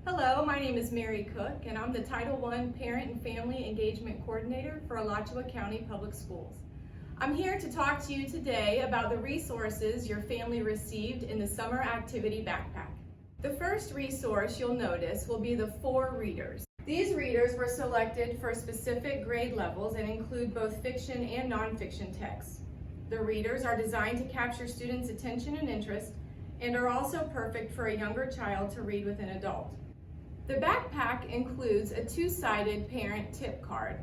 Hello, my name is Mary Cook, and I'm the Title I Parent and Family Engagement Coordinator for Alachua County Public Schools. I'm here to talk to you today about the resources your family received in the Summer Activity Backpack. The first resource you'll notice will be the 4 readers. These readers were selected for specific grade levels and include both fiction and nonfiction texts. The readers are designed to capture students' attention and interest and are also perfect for a younger child to read with an adult. The backpack includes a 2-sided parent tip card.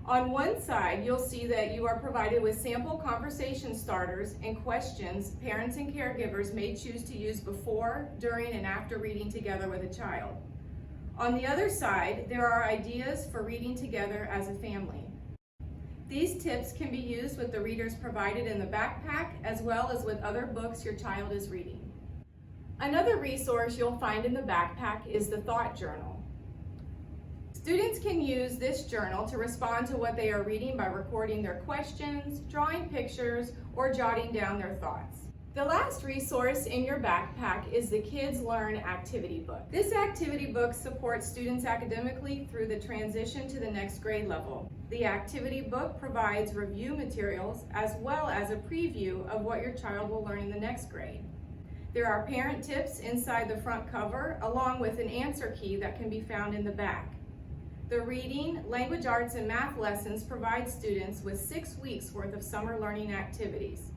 On one side, you'll see that you are provided with sample conversation starters and questions parents and caregivers may choose to use before, during, and after reading together with a child. On the other side, there are ideas for reading together as a family. These tips can be used with the readers provided in the backpack as well as with other books your child is reading. Another resource you'll find in the backpack is the Thought Journal. Students can use this journal to respond to what they are reading by recording their questions, drawing pictures, or jotting down their thoughts. The last resource in your backpack is the Kids Learn activity book. This activity book supports students academically through the transition to the next grade level. The activity book provides review materials as well as a preview of what your child will learn in the next grade. There are parent tips inside the front cover, along with an answer key that can be found in the back. The reading, language arts, and math lessons provide students with 6 weeks worth of summer learning activities.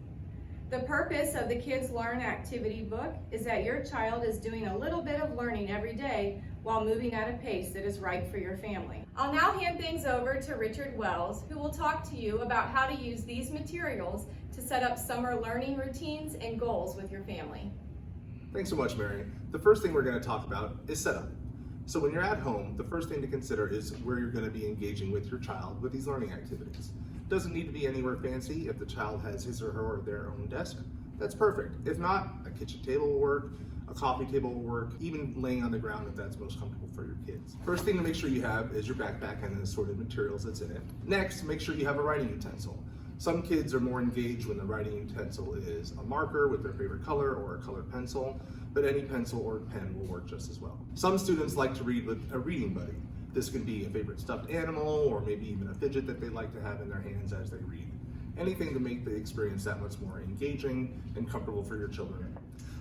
The purpose of the Kids Learn activity book is that your child is doing a little bit of learning every day while moving at a pace that is right for your family. I'll now hand things over to Richard Wells, who will talk to you about how to use these materials to set up summer learning routines and goals with your family. Thanks so much, Mary. The first thing we're going to talk about is setup. So when you're at home, the first thing to consider is where you're going to be engaging with your child with these learning activities. It doesn't need to be anywhere fancy. If the child has his or her or their own desk, that's perfect. If not, a kitchen table will work, a coffee table will work, even laying on the ground if that's most comfortable for your kids. First thing to make sure you have is your backpack and the assorted materials that's in it. Next, make sure you have a writing utensil. Some kids are more engaged when the writing utensil is a marker with their favorite color or a colored pencil, but any pencil or pen will work just as well. Some students like to read with a reading buddy. This can be a favorite stuffed animal or maybe even a fidget that they like to have in their hands as they read. Anything to make the experience that much more engaging and comfortable for your children.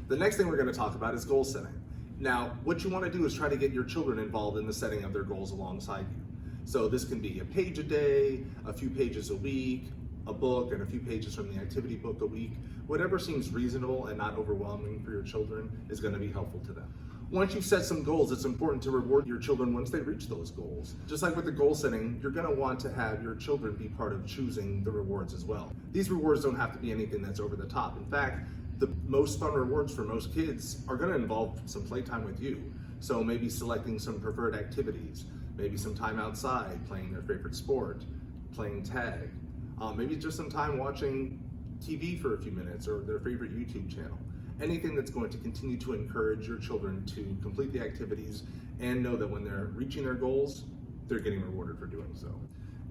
The next thing we're going to talk about is goal setting. Now, what you want to do is try to get your children involved in the setting of their goals alongside you. So this can be a page a day, a few pages a week, a book and a few pages from the activity book a week. Whatever seems reasonable and not overwhelming for your children is going to be helpful to them. Once you've set some goals, it's important to reward your children once they reach those goals. Just like with the goal setting, you're going to want to have your children be part of choosing the rewards as well. These rewards don't have to be anything that's over the top. In fact, the most fun rewards for most kids are going to involve some playtime with you. So maybe selecting some preferred activities, maybe some time outside playing their favorite sport, playing tag, maybe just some time watching TV for a few minutes or their favorite YouTube channel. Anything that's going to continue to encourage your children to complete the activities and know that when they're reaching their goals, they're getting rewarded for doing so.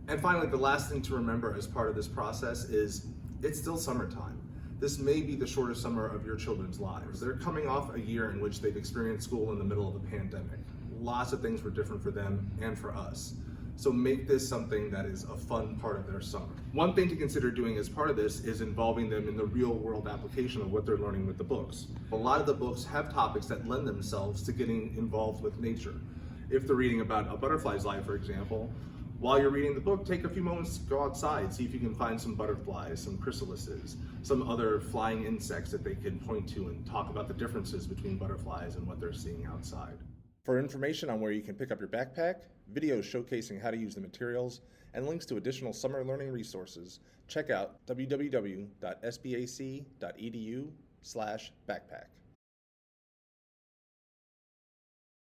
And finally, the last thing to remember as part of this process is it's still summertime. This may be the shortest summer of your children's lives. They're coming off a year in which they've experienced school in the middle of a pandemic. Lots of things were different for them and for us. So make this something that is a fun part of their summer. One thing to consider doing as part of this is involving them in the real world application of what they're learning with the books. A lot of the books have topics that lend themselves to getting involved with nature. If they're reading about a butterfly's life, for example, while you're reading the book, take a few moments to go outside, see if you can find some butterflies, some chrysalises, some other flying insects that they can point to and talk about the differences between butterflies and what they're seeing outside. For information on where you can pick up your backpack, videos showcasing how to use the materials, and links to additional summer learning resources, check out www.sbac.edu/backpack.